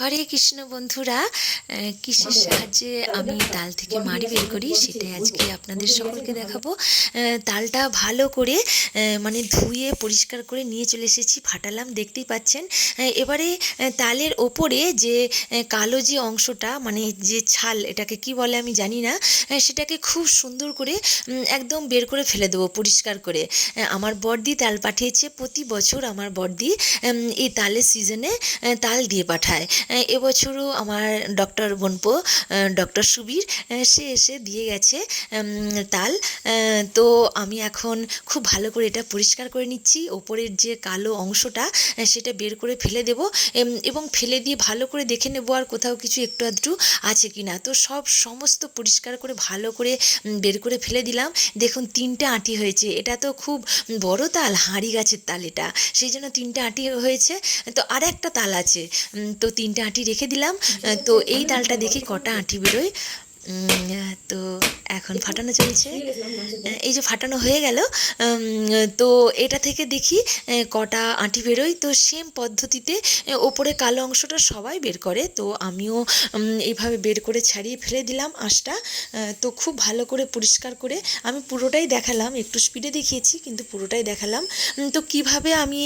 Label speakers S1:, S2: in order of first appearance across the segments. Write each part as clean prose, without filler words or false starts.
S1: হরে কৃষ্ণ বন্ধুরা, কিসের সাহায্যে আমি তাল থেকে মাড়ি বের করি সেটাই আজকে আপনাদের সকলকে দেখাবো। তালটা ভালো করে মানে ধুয়ে পরিষ্কার করে নিয়ে চলে এসেছি, ফাটালাম, দেখতেই পাচ্ছেন। এবারে তালের ওপরে যে কালো যে অংশটা, মানে যে ছাল, এটাকে কি বলে আমি জানি না, সেটাকে খুব সুন্দর করে একদম বের করে ফেলে দেবো পরিষ্কার করে। আমার বড়দি তাল পাঠিয়েছে, প্রতি বছর আমার বড়দি এই তালের সিজনে তাল দিয়ে পাঠায়। এবছরও আমার ডক্টর বোনপো, ডক্টর সুবীর, সে এসে দিয়ে গেছে তাল। তো আমি এখন খুব ভালো করে এটা পরিষ্কার করে নিচ্ছি, ওপরের যে কালো অংশটা সেটা বের করে ফেলে দেব, এবং ফেলে দিয়ে ভালো করে দেখে নেবো আর কোথাও কিছু একটু আধটু আছে কি না। তো সমস্ত পরিষ্কার করে ভালো করে বের করে ফেলে দিলাম। দেখুন 3টে আঁটি হয়েছে, এটা তো খুব বড় তাল, হাঁড়ি গাছের তাল এটা, সেই জন্য 3টে আঁটি হয়েছে। তো আর একটা তাল আছে, তো 3টে আঁটি রেখে দিলাম। তো এই তালটা দেখি কটা আঁটি বেরোয়। তো এখন ফাটানো চলছে, এই যে ফাটানো হয়ে গেল। তো এটা থেকে দেখি কটা আঁটি বেরোয়। তো সেম পদ্ধতিতে ওপরে কালো অংশটা সবাই বের করে, তো আমিও এইভাবে বের করে ছাড়িয়ে ফেলে দিলাম আঁশটা। তো খুব ভালো করে পরিষ্কার করে আমি পুরোটাই দেখালাম, একটু স্পিডে দেখিয়েছি কিন্তু পুরোটাই দেখালাম। তো কিভাবে আমি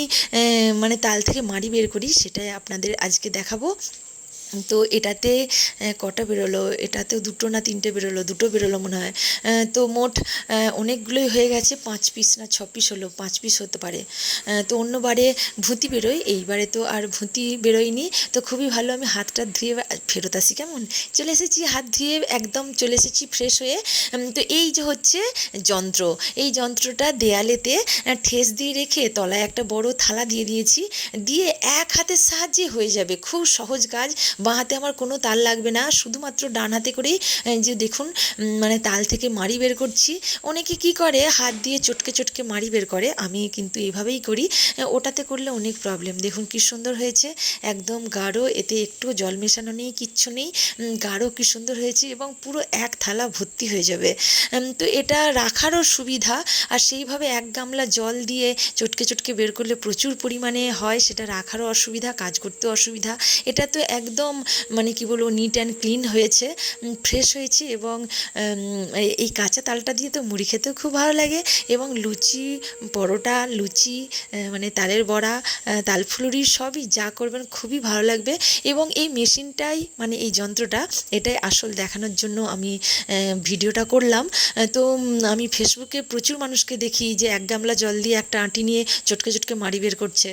S1: মানে তাল থেকে মাড়ি বের করি সেটাই আপনাদের আজকে দেখাবো। তো এটাতে কটা বেরোলো, এটাতেও 2টো না 3টে বেরোলো, 2টো বেরোলো মনে হয়। তো মোট অনেকগুলোই হয়ে গেছে, 5 পিস না 6 পিস হলো, 5 পিস হতে পারে। তো অন্যবারে ভুঁতি বেরোয়, এইবারে তো আর ভুঁতি বেরোয়নি। তো খুবই ভালো, আমি হাতটা ধুয়ে ফেরত আসি, কেমন চলে এসেছি, হাত ধুয়ে একদম চলে এসেছি ফ্রেশ হয়ে। তো এই যে হচ্ছে যন্ত্র, এই যন্ত্রটা দেয়ালেতে ঠেস দিয়ে রেখে তলায় একটা বড় থালা দিয়ে দিয়েছি, দিয়ে এক হাতের সাহায্যে হয়ে যাবে, খুব সহজ কাজ। বাঁ হাতে আমার কোনো তাল লাগবে না, শুধুমাত্র ডান হাতে করেই যে দেখুন মানে তাল থেকে মাড়ি বের করছি। অনেকে কি করে হাত দিয়ে চটকে চটকে মাড়ি বের করে, আমি কিন্তু এভাবেই করি। ওটাতে করলে অনেক প্রবলেম। দেখুন কি সুন্দর হয়েছে, একদম গাঢ়, এতে একটু জল মেশানো নেই, কিচ্ছু নেই, গাঢ় কি সুন্দর হয়েছে, এবং পুরো এক থালা ভর্তি হয়ে যাবে। তো এটা রাখারও সুবিধা, আর সেইভাবে 1 গামলা জল দিয়ে চটকে চটকে বের করলে প্রচুর পরিমাণে হয়, সেটা রাখারও অসুবিধা, কাজ করতেও অসুবিধা। এটা তো একদম মানে কি বলবো, নিট অ্যান্ড ক্লিন হয়েছে, ফ্রেশ হয়েছে। এবং এই কাঁচা তালটা দিয়ে তো মুড়ি খেতেও খুব ভালো লাগে, এবং লুচি, পরোটা, লুচি, মানে তালের বড়া, তাল ফুলুরি, সবই যা করবেন খুবই ভালো লাগবে। এবং এই মেশিনটাই, মানে এই যন্ত্রটা, এটাই আসল দেখানোর জন্য আমি ভিডিওটা করলাম। তো আমি ফেসবুকে প্রচুর মানুষকে দেখি যে 1 গামলা জল দিয়ে একটা আঁটি নিয়ে চটকে চটকে মাড়ি বের করছে।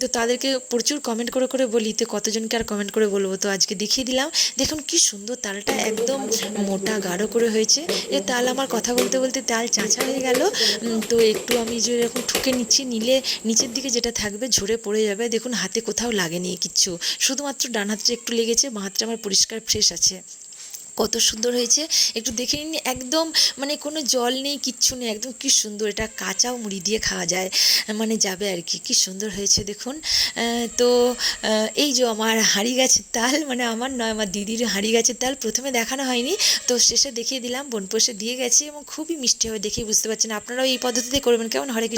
S1: তো তাদেরকে প্রচুর কমেন্ট করে করে বলি, তো কতজনকে আর কমেন্ট করে বলবো, তো আজকে দেখিয়ে দিলাম। দেখুন কি সুন্দর তালটা একদম মোটা গাঢ় করে হয়েছে। এ তাল আমার কথা বলতে বলতে তাল চাঁচা হয়ে গেল। তো একটু আমি যে এরকম ঠুকে নিচ্ছি, নিলে নিচের দিকে যেটা থাকবে ঝরে পড়ে যাবে। দেখুন হাতে কোথাও লাগেনি কিচ্ছু, শুধুমাত্র ডান হাতটা একটু লেগেছে, বাঁ হাতটা আমার পরিষ্কার ফ্রেশ আছে। কত সুন্দর হয়েছে একটু দেখে নিন, একদম মানে কোনো জল নেই, কিচ্ছু নেই, একদম কি সুন্দর। এটা কাঁচাও মুড়ি দিয়ে খাওয়া যায়, মানে যাবে আর কি, কি সুন্দর হয়েছে দেখুন। তো এই যে আমার হাঁড়ি গাছের তাল, মানে আমার নয়, আমার দিদির হাঁড়ি গাছের তাল, প্রথমে দেখানো হয়নি, তো শেষে দেখিয়ে দিলাম। বোনপো এসে দিয়ে গেছে এবং খুবই মিষ্টি হবে, দেখেই বুঝতে পারছেন। আপনারাও এই পদ্ধতিতে করবেন, কেমন? হরে